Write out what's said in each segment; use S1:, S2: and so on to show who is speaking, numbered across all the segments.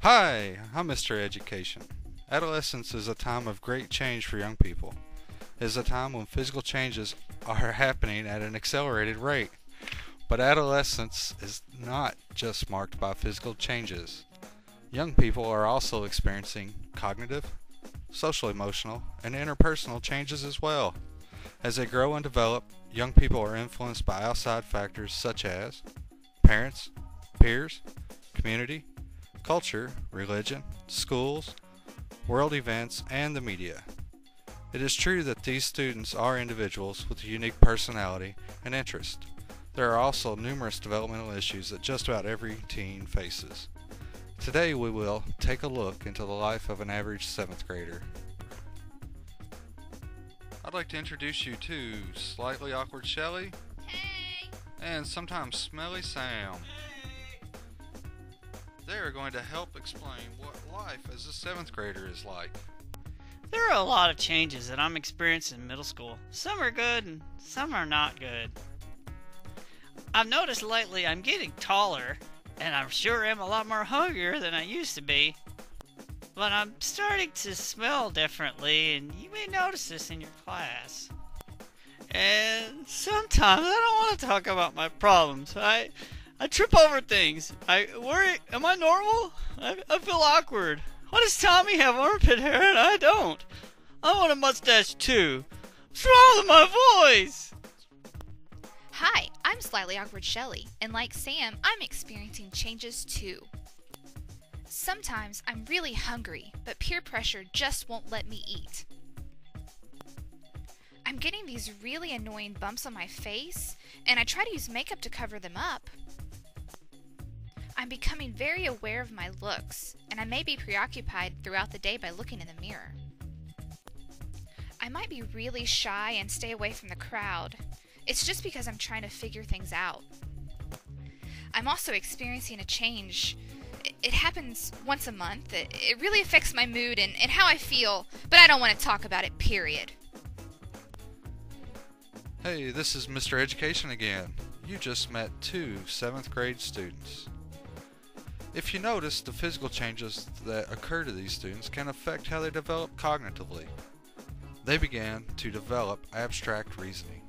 S1: Hi, I'm Mr. Education. Adolescence is a time of great change for young people. It is a time when physical changes are happening at an accelerated rate. But adolescence is not just marked by physical changes. Young people are also experiencing cognitive, social emotional, and interpersonal changes as well. As they grow and develop, young people are influenced by outside factors such as parents, peers, community, culture, religion, schools, world events, and the media. It is true that these students are individuals with a unique personality and interest. There are also numerous developmental issues that just about every teen faces. Today we will take a look into the life of an average 7th grader. I'd like to introduce you to Slightly Awkward Shelly.
S2: Hey!
S1: And sometimes Smelly Sam. They are going to help explain what life as a 7th grader is like.
S3: There are a lot of changes that I'm experiencing in middle school. Some are good and some are not good. I've noticed lately I'm getting taller, and I sure am a lot more hungrier than I used to be. But I'm starting to smell differently, and you may notice this in your class. And sometimes I don't want to talk about my problems. I trip over things. I worry, am I normal? I feel awkward. Why does Tommy have armpit hair and I don't? I want a mustache too. What's wrong with my voice?
S2: Hi, I'm Slightly Awkward Shelly, and like Sam, I'm experiencing changes too. Sometimes I'm really hungry, but peer pressure just won't let me eat. I'm getting these really annoying bumps on my face, and I try to use makeup to cover them up. I'm becoming very aware of my looks, and I may be preoccupied throughout the day by looking in the mirror. I might be really shy and stay away from the crowd. It's just because I'm trying to figure things out. I'm also experiencing a change. It happens once a month. It really affects my mood and how I feel, but I don't want to talk about it, period.
S1: Hey, this is Mr. Education again. You just met two 7th grade students. If you notice, the physical changes that occur to these students can affect how they develop cognitively. They began to develop abstract reasoning.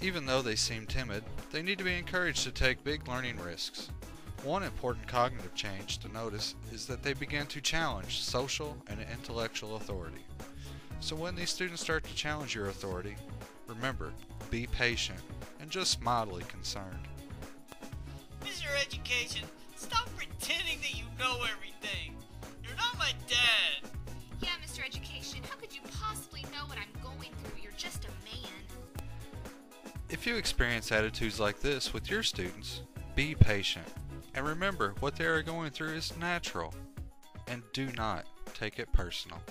S1: Even though they seem timid, they need to be encouraged to take big learning risks. One important cognitive change to notice is that they begin to challenge social and intellectual authority. So when these students start to challenge your authority, remember, be patient and just mildly concerned.
S3: Mr. Education, stop pretending that you know everything. You're not my dad.
S2: Yeah, Mr. Education, how could you possibly know what I'm going through? You're just a man.
S1: If you experience attitudes like this with your students, be patient and remember what they are going through is natural and do not take it personal.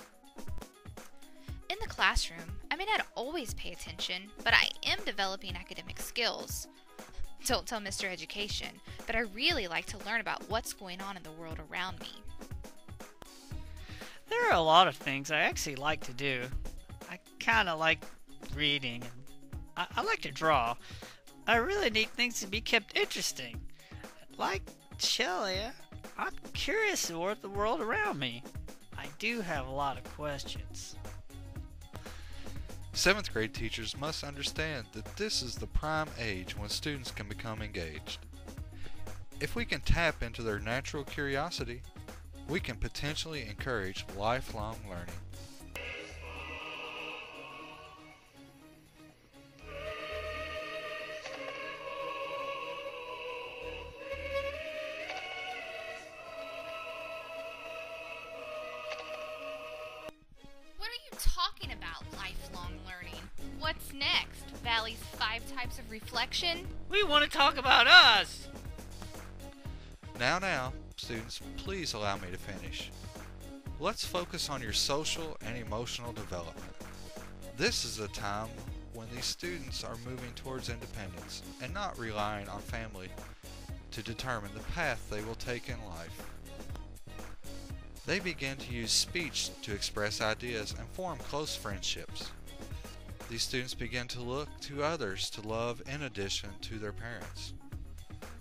S2: In the classroom, I may not always pay attention, but I am developing academic skills. Don't tell Mr. Education, but I really like to learn about what's going on in the world around me.
S3: There are a lot of things I actually like to do. I kind of like reading, and I like to draw. I really need things to be kept interesting. Like Shelley, I'm curious about the world around me. I do have a lot of questions.
S1: 7th grade teachers must understand that this is the prime age when students can become engaged. If we can tap into their natural curiosity, we can potentially encourage lifelong learning.
S2: What are you talking about, lifelong learning? What's next? Valley's 5 types of reflection?
S3: We want to talk about us.
S1: Now, students, please allow me to finish. Let's focus on your social and emotional development. This is a time when these students are moving towards independence and not relying on family to determine the path they will take in life. They begin to use speech to express ideas and form close friendships. These students begin to look to others to love in addition to their parents.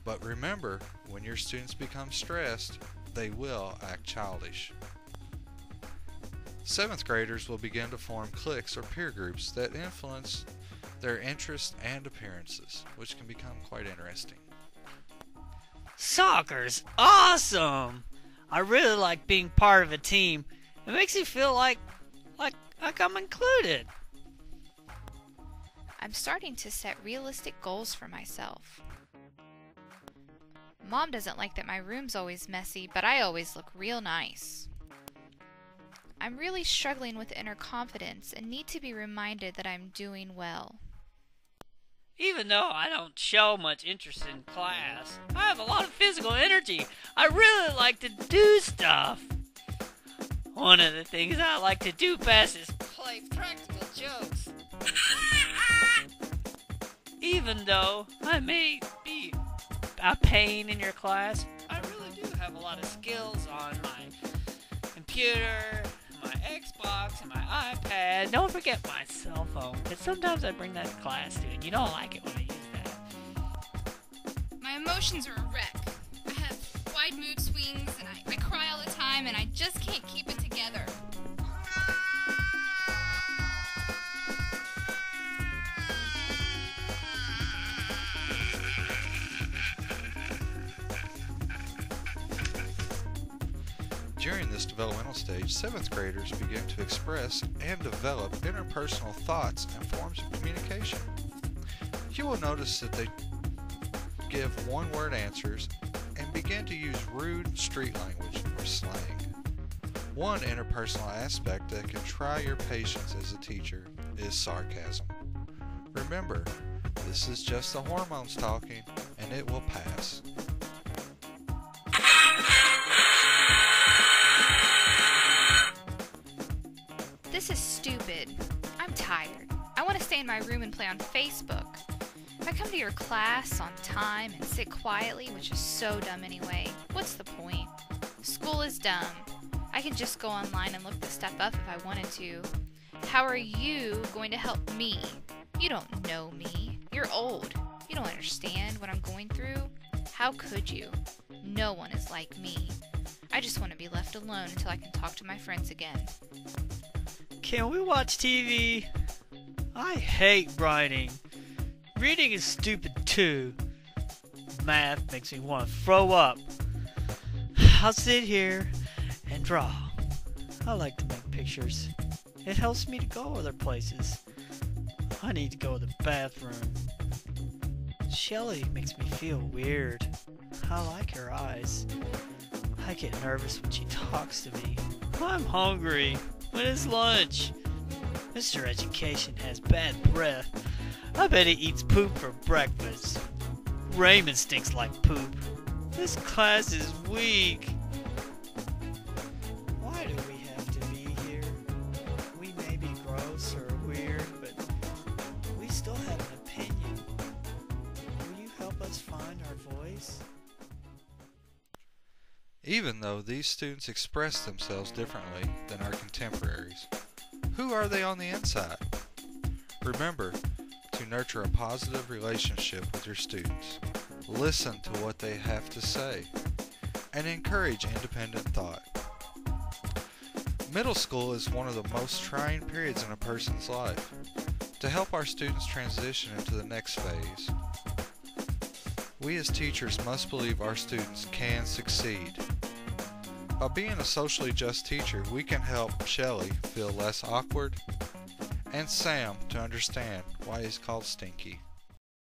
S1: But remember, when your students become stressed, they will act childish. 7th graders will begin to form cliques or peer groups that influence their interests and appearances, which can become quite interesting.
S3: Soccer's awesome! I really like being part of a team. It makes me feel like I'm included.
S2: I'm starting to set realistic goals for myself. Mom doesn't like that my room's always messy, but I always look real nice. I'm really struggling with inner confidence and need to be reminded that I'm doing well.
S3: Even though I don't show much interest in class, I have a lot of physical energy. I really like to do stuff. One of the things I like to do best is play practical jokes. Even though I may be a pain in your class, I really do have a lot of skills on my computer, my Xbox, and my iPad. Don't forget my cell phone, because sometimes I bring that to class too, and you don't like it when I use that.
S2: My emotions are a wreck. I have wide mood swings and I cry all the time and I just can't keep it together.
S1: During this developmental stage, 7th graders begin to express and develop interpersonal thoughts and forms of communication. You will notice that they give one-word answers and begin to use rude street language or slang. One interpersonal aspect that can try your patience as a teacher is sarcasm. Remember, this is just the hormones talking, and it will pass.
S2: This is stupid. I'm tired. I want to stay in my room and play on Facebook. I come to your class on time and sit quietly, which is so dumb anyway. What's the point? School is dumb. I can just go online and look this stuff up if I wanted to. How are you going to help me? You don't know me. You're old. You don't understand what I'm going through. How could you? No one is like me. I just want to be left alone until I can talk to my friends again.
S3: Can we watch TV? I hate writing. Reading is stupid too. Math makes me want to throw up. I'll sit here and draw. I like to make pictures. It helps me to go other places. I need to go to the bathroom. Shelly makes me feel weird. I like her eyes. I get nervous when she talks to me. I'm hungry. When is lunch? Mr. Education has bad breath. I bet he eats poop for breakfast. Raymond stinks like poop. This class is weak. Why do we have to be here? We may be gross or weird, but we still have an opinion. Will you help us find our voice?
S1: Even though these students express themselves differently than our contemporaries, who are they on the inside? Remember to nurture a positive relationship with your students. Listen to what they have to say and encourage independent thought. Middle school is one of the most trying periods in a person's life. To help our students transition into the next phase, we as teachers must believe our students can succeed. By being a socially just teacher, we can help Shelly feel less awkward and Sam to understand why he's called Stinky.